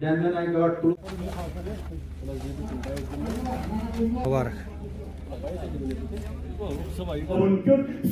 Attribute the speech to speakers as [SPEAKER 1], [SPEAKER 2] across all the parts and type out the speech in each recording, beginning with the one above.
[SPEAKER 1] Then when I got to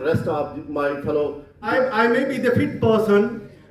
[SPEAKER 2] rest of my fellow
[SPEAKER 3] I may be the fit person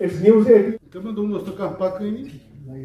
[SPEAKER 3] it's news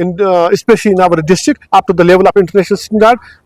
[SPEAKER 2] especially in our district up to the level of international standard।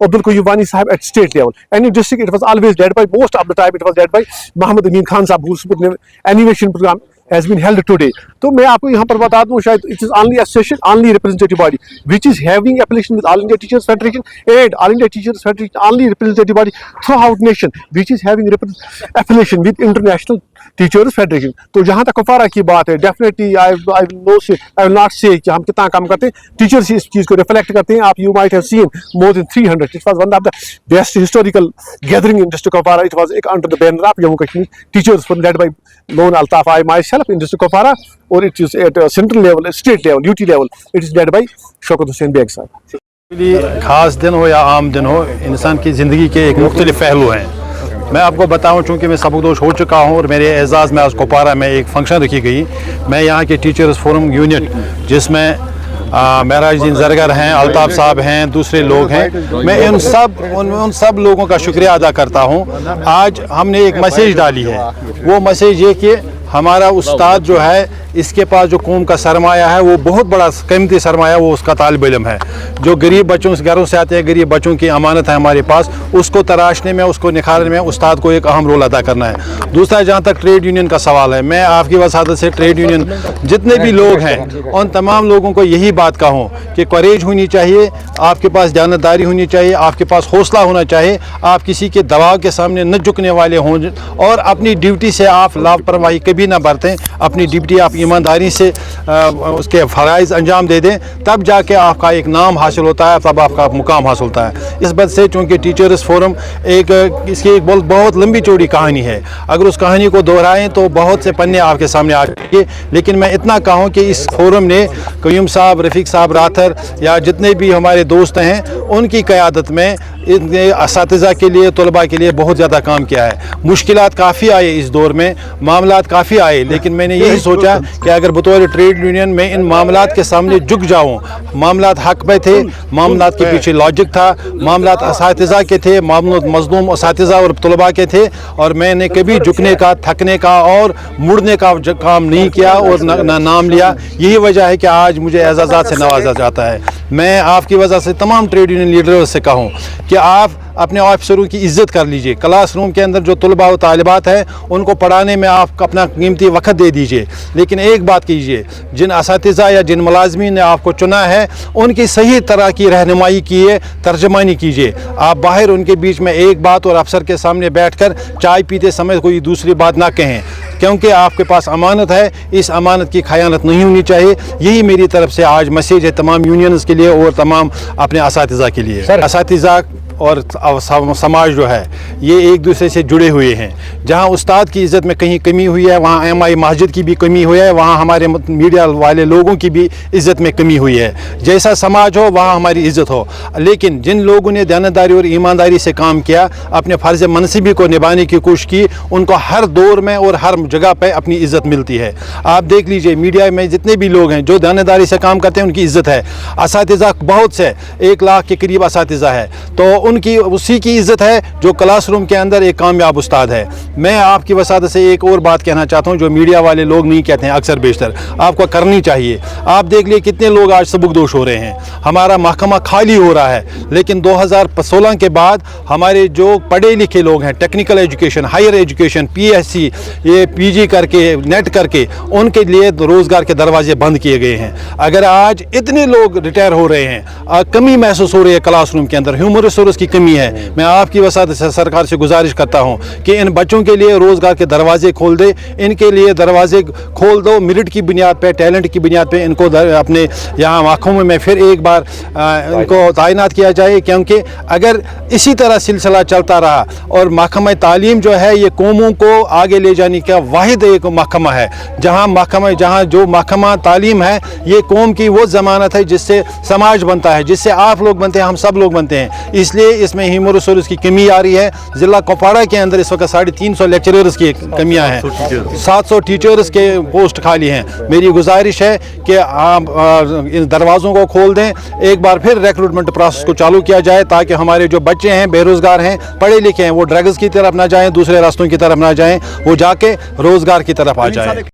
[SPEAKER 2] Abdul Qayyum Wani Sahib at state level. And in district, it was always led by, most of the time, it was led by Muhammad Amin Khan Sahib, whose animation program has been held today. تو میں آپ کو یہاں پر بتا دوں شاید it is only a session, only representative body which is having affiliation with All India Teachers Federation, and All India Teachers Federation only representative body throughout nation which is having affiliation with International Teachers Federation. تو جہاں تک کفارہ کی بات ہے, definitely I will not say کہ ہم کتنا کام کرتے ہیں. ٹیچرس اس چیز کو ریفلیکٹ کرتے ہیں. آپ you might have seen more than 300. It was one of the best historical gathering in district of Kupwara. It was under the banner of Jammu Kashmir Teachers Forum led by Lone Altaf, I myself in district of Kupwara, or it is at central level, state level, UT level. It is led by Shaukat Hussain Beg Sahib.
[SPEAKER 4] خاص دن ہو یا عام دن ہو, انسان کی زندگی کے ایک مختلف پہلو ہیں. میں آپ کو بتاؤں, چونکہ میں سبکدوش ہو چکا ہوں اور میرے اعزاز میں آج کپوارہ میں ایک فنکشن رکھی گئی. میں یہاں کے ٹیچرز فورم یونٹ, جس میں معراج الدین زرگر ہیں, الطاف صاحب ہیں, دوسرے لوگ ہیں, میں ان سب لوگوں کا شکریہ ادا کرتا ہوں. آج ہم نے ایک میسیج ڈالی ہے. وہ میسیج یہ کہ ہمارا استاد جو ہے, اس کے پاس جو قوم کا سرمایہ ہے وہ بہت بڑا قیمتی سرمایہ, وہ اس کا طالب علم ہے. جو غریب بچوں سے گھروں سے آتے ہیں, غریب بچوں کی امانت ہے ہمارے پاس, اس کو تراشنے میں, اس کو نکھارنے میں استاد کو ایک اہم رول ادا کرنا ہے. دوسرا, جہاں تک ٹریڈ یونین کا سوال ہے, میں آپ کی وسادت سے ٹریڈ یونین جتنے بھی لوگ ہیں ان تمام لوگوں کو یہی بات کہوں کہ کوریج ہونی چاہیے, آپ کے پاس دیانتداری ہونی چاہیے, آپ کے پاس حوصلہ ہونا چاہیے, آپ کسی کے دباؤ کے سامنے نہ جھکنے والے ہوں, اور اپنی ڈیوٹی سے آپ لاپرواہی کبھی نہ برتیں. اپنی ڈیوٹی آپ ایمانداری سے اس کے فرائض انجام دے دیں, تب جا کے آپ کا ایک نام حاصل ہوتا ہے, تب آپ کا مقام حاصل ہوتا ہے. اس بات سے, چونکہ ٹیچرز فورم اس کی ایک بہت لمبی چوڑی کہانی ہے, اگر اس کہانی کو دہرائیں تو بہت سے پنے آپ کے سامنے آ چکے. لیکن میں اتنا کہوں کہ اس فورم نے قیوم صاحب, رفیق صاحب راتھر, یا جتنے بھی ہمارے دوست ہیں, ان کی قیادت میں اساتذہ کے لیے, طلباء کے لیے بہت زیادہ کام کیا ہے. مشکلات کافی آئے اس دور میں, معاملات کافی آئے, لیکن میں نے یہی سوچا کہ اگر بطور ٹریڈ یونین میں ان معاملات کے سامنے جھک جاؤں. معاملات حق پہ تھے, معاملات کے پیچھے لاجک تھا, معاملات اساتذہ کے تھے, معاملات مظلوم اساتذہ اور طلباء کے تھے, اور میں نے کبھی جھکنے کا, تھکنے کا اور مڑنے کا کام نہیں کیا اور نہ نام لیا. یہی وجہ ہے کہ آج مجھے اعزازات سے نوازا جاتا ہے. میں آپ کی وجہ سے تمام ٹریڈ یونین لیڈروں سے کہوں کہ آپ اپنے آفیسروں کی عزت کر لیجئے. کلاس روم کے اندر جو طلباء و طالبات ہیں, ان کو پڑھانے میں آپ اپنا قیمتی وقت دے دیجئے. لیکن ایک بات کیجئے, جن اساتذہ یا جن ملازمین نے آپ کو چنا ہے, ان کی صحیح طرح کی رہنمائی کیے, ترجمانی کیجئے. آپ باہر ان کے بیچ میں ایک بات اور افسر کے سامنے بیٹھ کر چائے پیتے سمے کوئی دوسری بات نہ کہیں, کیونکہ آپ کے پاس امانت ہے. اس امانت کی خیانت نہیں ہونی چاہیے. یہی میری طرف سے آج میسیج ہے تمام یونینز کے لیے اور تمام اپنے اساتذہ کے لیے. اساتذہ اور سماج جو ہے, یہ ایک دوسرے سے جڑے ہوئے ہیں. جہاں استاد کی عزت میں کہیں کمی ہوئی ہے, وہاں ایم مسجد کی بھی کمی ہوئی ہے, وہاں ہمارے میڈیا والے لوگوں کی بھی عزت میں کمی ہوئی ہے. جیسا سماج ہو وہاں ہماری عزت ہو. لیکن جن لوگوں نے دیانتداری اور ایمانداری سے کام کیا, اپنے فرض منصبی کو نبھانے کی کوشش کی, ان کو ہر دور میں اور ہر جگہ پہ اپنی عزت ملتی ہے. آپ دیکھ لیجئے, میڈیا میں جتنے بھی لوگ ہیں جو دیانتداری سے کام کرتے ہیں, ان کی عزت ہے. اساتذہ بہت سے, 1 لاکھ کے قریب اساتذہ ہے, تو ان کی اسی کی عزت ہے جو کلاس روم کے اندر ایک کامیاب استاد ہے. میں آپ کی وسادت سے ایک اور بات کہنا چاہتا ہوں جو میڈیا والے لوگ نہیں کہتے ہیں اکثر بیشتر, آپ کو کرنی چاہیے. آپ دیکھ لیے کتنے لوگ آج سبکدوش ہو رہے ہیں. ہمارا محکمہ خالی ہو رہا ہے, لیکن 2016 کے بعد ہمارے جو پڑھے لکھے لوگ ہیں, technical education, higher education, PSc, یہ PG کر کے, نیٹ کر کے, ان کے لیے روزگار کے دروازے بند کیے گئے ہیں. اگر آج اتنے لوگ ریٹائر ہو رہے ہیں, کمی محسوس ہو رہی ہے کلاس روم کے اندر, ہیومن ریسورس کی کمی ہے. میں آپ کی وسعت سے سرکار سے گزارش کرتا ہوں کہ ان بچوں کے لیے روزگار کے دروازے کھول دے, ان کے لیے دروازے کھول دو. میرٹ کی بنیاد پہ, ٹیلنٹ کی بنیاد پہ ان کو اپنے یہاں محکموں میں پھر ایک بار ان کو تعینات کیا جائے. کیونکہ اگر اسی طرح سلسلہ چلتا رہا, اور محکمہ تعلیم جو ہے یہ قوموں کو آگے لے جانے کا واحد ایک محکمہ ہے, جہاں جو محکمہ تعلیم ہے یہ قوم کی وہ ضمانت ہے جس سے سماج بنتا ہے, جس سے آپ لوگ بنتے ہیں, ہم سب لوگ بنتے ہیں. اس لیے اس میں ہیومن ریسورس کی کمی آ رہی ہے. ضلع کپواڑہ کے اندر اس وقت 350 لیکچررز کی کمیاں ہیں, 700 ٹیچرز کے پوسٹ خالی ہیں. میری گزارش ہے کہ آپ ان دروازوں کو کھول دیں, ایک بار پھر ریکروٹمنٹ پروسیس کو چالو کیا جائے, تاکہ ہمارے جو بچے ہیں, بے روزگار ہیں, پڑھے لکھے ہیں, وہ ڈرگز کی طرف نہ جائیں, دوسرے راستوں کی طرف نہ جائیں, وہ جا کے روزگار کی طرف آ جائیں.